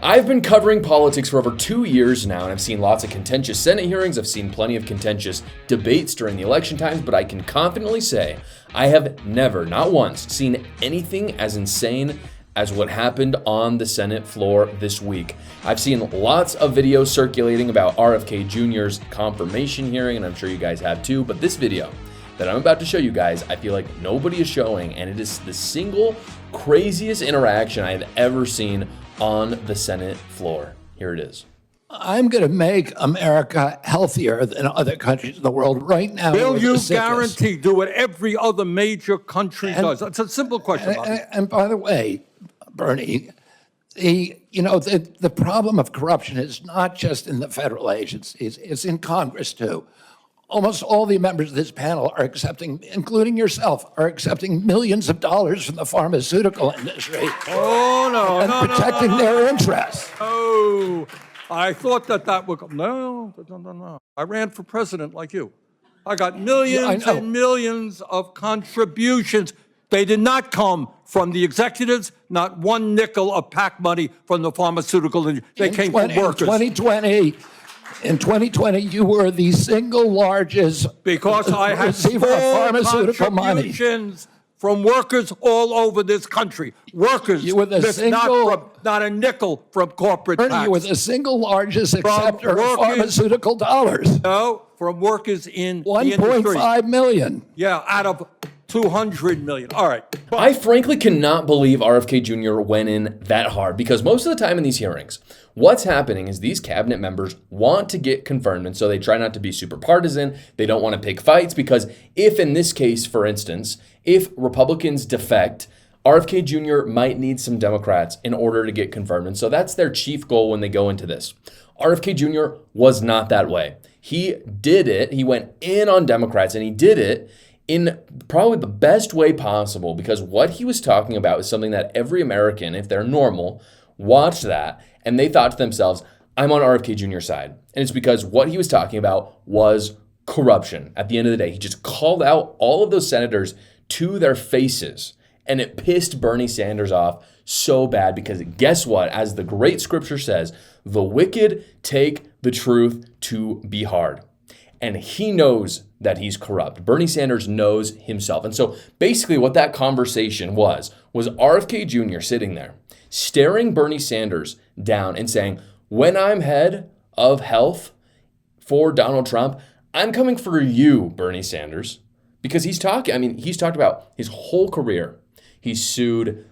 I've been covering politics for over 2 years now, and I've seen lots of contentious Senate hearings. I've seen plenty of contentious debates during the election times, but I can confidently say I have never, not once, seen anything as insane as what happened on the Senate floor this week. I've seen lots of videos circulating about RFK Jr.'s confirmation hearing, and I'm sure you guys have too, but this video that I'm about to show you guys, I feel like nobody is showing, and it is the single craziest interaction I have ever seen on the Senate floor. Here it is. I'm going to make America healthier than other countries in the world right now. Will you guarantee do what every other major country does? That's a simple question. And by the way, Bernie, the problem of corruption is not just in the federal agencies, it's in Congress too. Almost all the members of this panel are accepting, including yourself, are accepting millions of dollars from the pharmaceutical industry. Oh, no, and protecting their interests. Oh, I thought that would come. No. I ran for president like you. I got millions and millions of contributions. They did not come from the executives, not one nickel of PAC money from the pharmaceutical industry. They came from workers. In 2020, you were the single largest because I had receiver of pharmaceutical money from workers all over this country. Workers, you were the not a nickel from corporate Bernie, tax. you were the single largest acceptor of pharmaceutical dollars. No, from workers in 1.5 million. Yeah, out of 200 million. All right. I frankly cannot believe RFK Jr. went in that hard, because most of the time in these hearings, what's happening is these cabinet members want to get confirmed, and so they try not to be super partisan. They don't want to pick fights, because if in this case, for instance, if Republicans defect, RFK Jr. might need some Democrats in order to get confirmed. And so that's their chief goal when they go into this. RFK Jr. was not that way. He did it. He went in on Democrats, and he did it in probably the best way possible, because what he was talking about is something that every American, if they're normal, watched that and they thought to themselves, I'm on RFK Jr.'s side. And it's because what he was talking about was corruption. At the end of the day, he just called out all of those senators to their faces, and it pissed Bernie Sanders off so bad, because guess what? As the great scripture says, the wicked take the truth to be hard. And he knows that he's corrupt. Bernie Sanders knows himself. And so basically what that conversation was RFK Jr. sitting there, staring Bernie Sanders down and saying, when I'm head of health for Donald Trump, I'm coming for you, Bernie Sanders. Because he's talked about his whole career. He's sued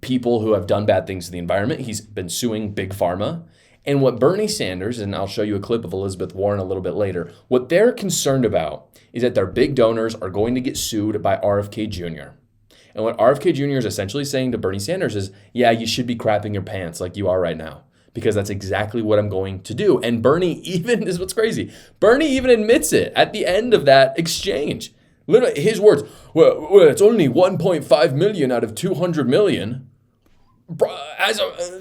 people who have done bad things to the environment. He's been suing Big Pharma. And what Bernie Sanders, and I'll show you a clip of Elizabeth Warren a little bit later, what they're concerned about is that their big donors are going to get sued by RFK Jr. And what RFK Jr. is essentially saying to Bernie Sanders is, yeah, you should be crapping your pants like you are right now, because that's exactly what I'm going to do. And Bernie even, is what's crazy, Bernie even admits it at the end of that exchange. Literally, his words, well, it's only 1.5 million out of 200 million.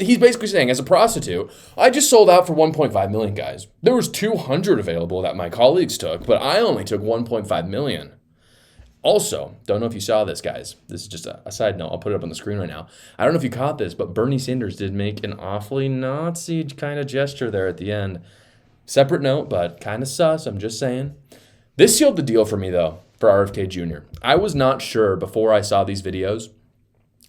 He's basically saying, as a prostitute, I just sold out for 1.5 million, guys. There was 200 available that my colleagues took, but I only took 1.5 million. Also, don't know if you saw this, guys. This is just a side note. I'll put it up on the screen right now. I don't know if you caught this, but Bernie Sanders did make an awfully Nazi kind of gesture there at the end. Separate note, but kind of sus, I'm just saying. This sealed the deal for me, though, for RFK Jr. I was not sure before I saw these videos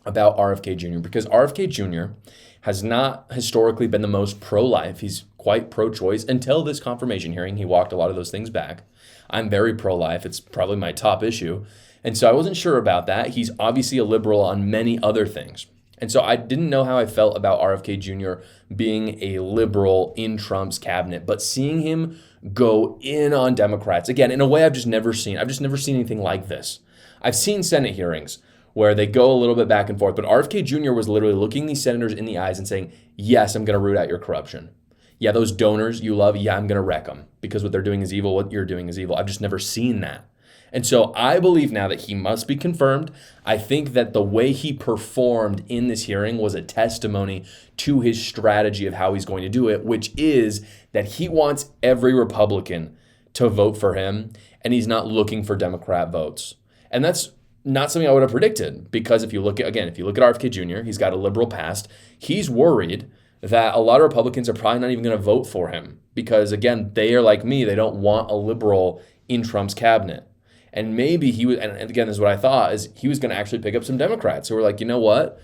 about RFK Jr. because RFK Jr. has not historically been the most pro-life. He's quite pro-choice until this confirmation hearing. He walked a lot of those things back. I'm very pro-life. It's probably my top issue. And so I wasn't sure about that. He's obviously a liberal on many other things. And so I didn't know how I felt about RFK Jr. being a liberal in Trump's cabinet, but seeing him go in on Democrats, again, in a way I've just never seen anything like this. I've seen Senate hearings where they go a little bit back and forth, but RFK Jr. was literally looking these senators in the eyes and saying, yes, I'm going to root out your corruption. Yeah, those donors you love, yeah, I'm going to wreck them because what they're doing is evil, what you're doing is evil. I've just never seen that. And so I believe now that he must be confirmed. I think that the way he performed in this hearing was a testimony to his strategy of how he's going to do it, which is that he wants every Republican to vote for him, and he's not looking for Democrat votes. And that's not something I would have predicted, because if you look at RFK Jr., he's got a liberal past. He's worried that a lot of Republicans are probably not even going to vote for him because, again, they are like me. They don't want a liberal in Trump's cabinet. And maybe he was, and again, this is what I thought, is he was going to actually pick up some Democrats who were like, you know what?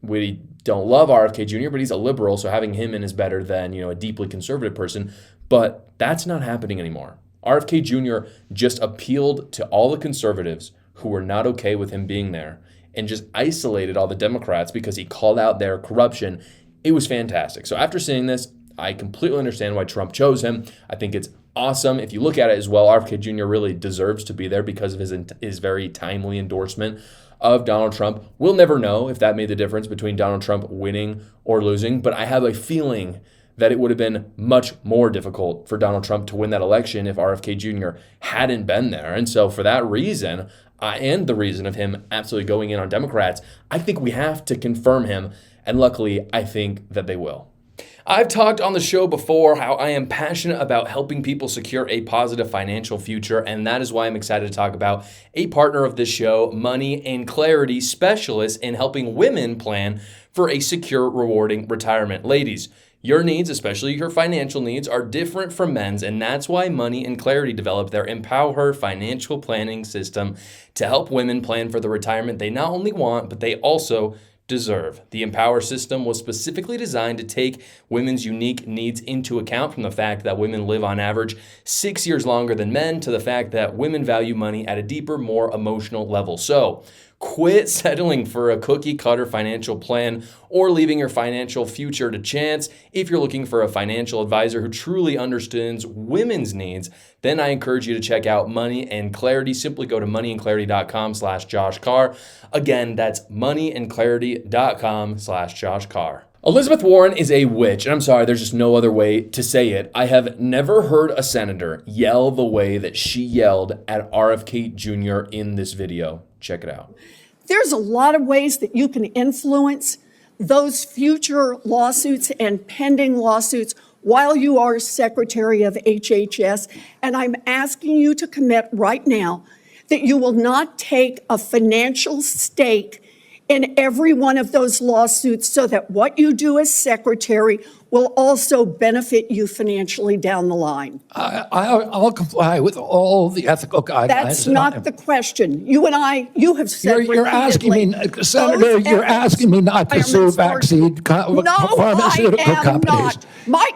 We don't love RFK Jr., but he's a liberal, so having him in is better than, a deeply conservative person. But that's not happening anymore. RFK Jr. just appealed to all the conservatives who were not okay with him being there and just isolated all the Democrats because he called out their corruption. It was fantastic. So after seeing this, I completely understand why Trump chose him. I think it's awesome. If you look at it as well, RFK Jr. really deserves to be there because of his very timely endorsement of Donald Trump. We'll never know if that made the difference between Donald Trump winning or losing, but I have a feeling that it would have been much more difficult for Donald Trump to win that election if RFK Jr. hadn't been there. And so for that reason, and the reason of him absolutely going in on Democrats, I think we have to confirm him. And luckily, I think that they will. I've talked on the show before how I am passionate about helping people secure a positive financial future, and that is why I'm excited to talk about a partner of this show, Money and Clarity, specialist in helping women plan for a secure, rewarding retirement. Ladies, your needs, especially your financial needs, are different from men's, and that's why Money and Clarity developed their Empower Her financial planning system to help women plan for the retirement they not only want, but they also deserve. The Empower system was specifically designed to take women's unique needs into account, from the fact that women live on average 6 years longer than men to the fact that women value money at a deeper, more emotional level. So quit settling for a cookie cutter financial plan or leaving your financial future to chance. If you're looking for a financial advisor who truly understands women's needs, then I encourage you to check out Money and Clarity. Simply go to moneyandclarity.com/Josh Carr. Again, that's moneyandclarity.com/Josh Carr. Elizabeth Warren is a witch, and I'm sorry, there's just no other way to say it. I have never heard a senator yell the way that she yelled at RFK Jr. in this video. Check it out. There's a lot of ways that you can influence those future lawsuits and pending lawsuits while you are Secretary of HHS, and I'm asking you to commit right now that you will not take a financial stake in every one of those lawsuits so that what you do as Secretary will also benefit you financially down the line. I'll comply with all the ethical guidelines. That's not the question. You have said You're asking me, Senator, you're asking me not to sue pharmaceutical companies.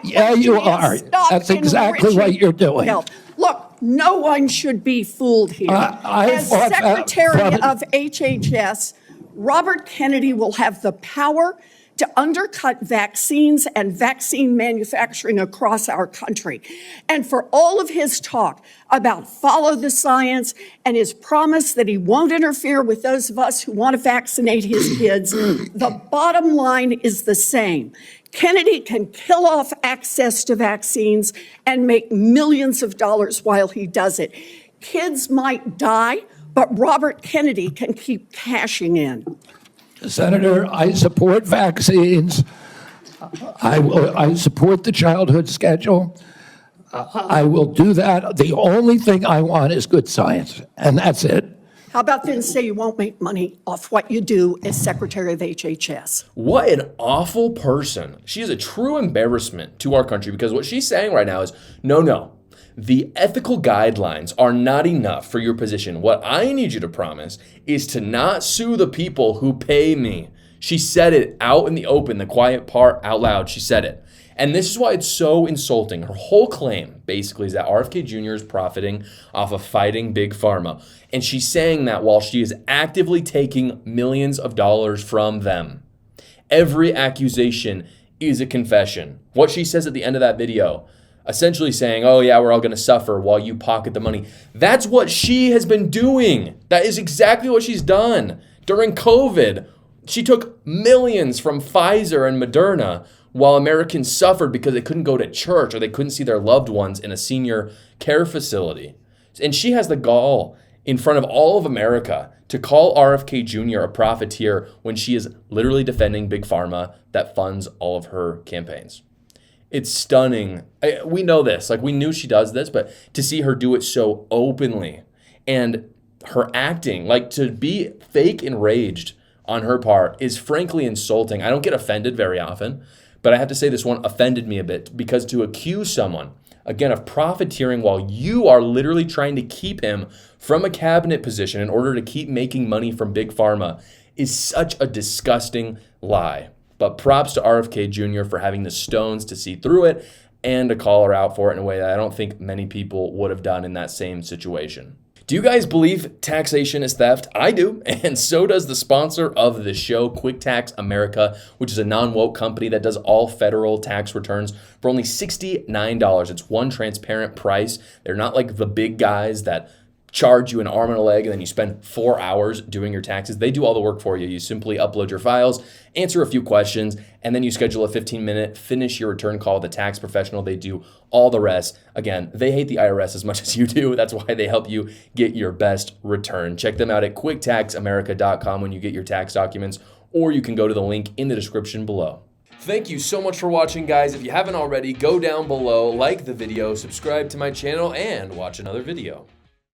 Yeah, you are. That's exactly what you're doing. Look, no one should be fooled here. As Secretary of HHS, Robert Kennedy will have the power to undercut vaccines and vaccine manufacturing across our country. And for all of his talk about follow the science and his promise that he won't interfere with those of us who want to vaccinate his kids, the bottom line is the same. Kennedy can kill off access to vaccines and make millions of dollars while he does it. Kids might die, but Robert Kennedy can keep cashing in. Senator, I support vaccines. I support the childhood schedule. I will do that. The only thing I want is good science, and that's it. How about then say you won't make money off what you do as Secretary of HHS? What an awful person. She is a true embarrassment to our country because what she's saying right now is, no. The ethical guidelines are not enough for your position. What I need you to promise is to not sue the people who pay me. She said it out in the open, the quiet part out loud. She said it. And this is why it's so insulting. Her whole claim basically is that RFK Jr. is profiting off of fighting Big Pharma. And she's saying that while she is actively taking millions of dollars from them. Every accusation is a confession. What she says at the end of that video, essentially saying, oh yeah, we're all going to suffer while you pocket the money. That's what she has been doing. That is exactly what she's done. During COVID, she took millions from Pfizer and Moderna while Americans suffered because they couldn't go to church or they couldn't see their loved ones in a senior care facility. And she has the gall in front of all of America to call RFK Jr. a profiteer when she is literally defending Big Pharma that funds all of her campaigns. It's stunning. We know this. We knew she does this, but to see her do it so openly and her acting, to be fake enraged on her part is frankly insulting. I don't get offended very often, But I have to say this one offended me a bit, because to accuse someone, again, of profiteering while you are literally trying to keep him from a cabinet position in order to keep making money from Big Pharma is such a disgusting lie. But props to RFK Jr. for having the stones to see through it and to call her out for it in a way that I don't think many people would have done in that same situation. Do you guys believe taxation is theft? I do, and so does the sponsor of the show, Quick Tax America, which is a non-woke company that does all federal tax returns for only $69. It's one transparent price. They're not like the big guys that charge you an arm and a leg and then you spend 4 hours doing your taxes. They do all the work for you. You simply upload your files, answer a few questions, and then you schedule a 15-minute finish your return call with a tax professional. They do all the rest. Again, they hate the IRS as much as you do. That's why they help you get your best return. Check them out at quicktaxamerica.com when you get your tax documents, or you can go to the link in the description below. Thank you so much for watching, guys. If you haven't already, go down below, like the video, subscribe to my channel, and watch another video.